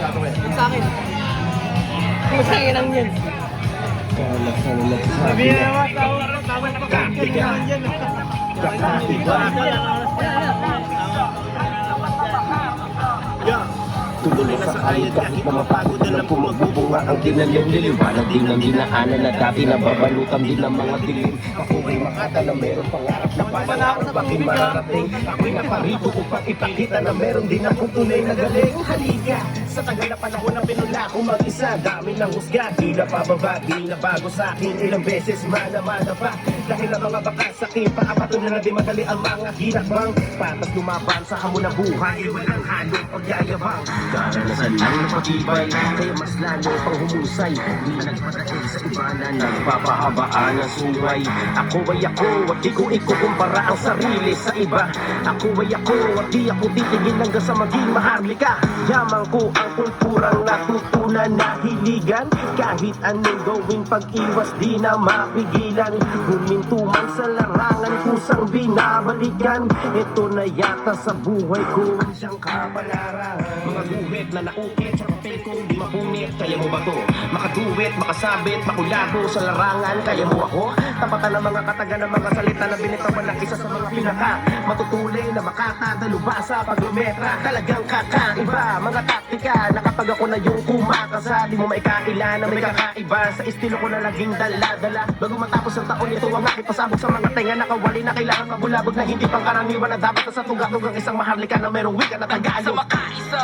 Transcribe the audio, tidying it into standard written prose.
plato ngayon? Sa akin. Masangin lang yun. Sabi na naman, tawag pagkakin naman yan. Tuloy na sa kaya kahit na mapagod alam ko magbubunga ang dinaliw-liw. Parang din ang dinaanan na dati nababalutan din ng mga dilim. Ako ay makata na meron pangarap na pangarap bakit mararating. Ako'y naparito upang ipakita na meron din akong tunay na galing. Halika sa tagal na panahon na pinula ko mag-isa. Dami ng husga, di na pababa, di na bago sa akin. Ilang beses manamana pa dahil ang mga bakas sa akin. Paapatunan na di madali ang mga hinakbang. Patas lumaban sa hamon na buhay, walang halong pagyayabang. Karanasan lang na patibay, kaya mas lalo pang humusay. Di na nagpadaig sa iba na nagpapahabaan ng suway. Ako ay ako, at di ko ikukumpara ang sarili sa iba. Ako ay ako, at di ako titigil hanggang sa maging maharlika. Yaman ko ang kulturang natutunan na hiligan. Kahit anong gawing pag-iwas, di na mapigilan. Huminto man sa larangan, kusang binabalikan. Ito na yata sa buhay ko ang siyang kapalaran. Mga guhit na naukit sa papel kong di mapunit. Kaya mo ba to? Makaduwit, makasabit, makulado sa larangan. Kaya mo ako? Tapatan ng mga katagan ng mga salita na binitawan ng isa sa mga pinaka matutuloy na makatadalubasa pag lumetra. Talagang kakaiba, mga taktika na kapag ako na yung kumakasa, di mo maikaila na may kakaiba. Sa estilo ko na laging dala-dala. Bago matapos ang taon, ito ang aking pasabog sa mga tenga na kawali na kailangan mabulabog na hindi pang karaniwan na dapat na sa tugatog ang isang maharlika na merong wika na Tagalog. Sa makaisa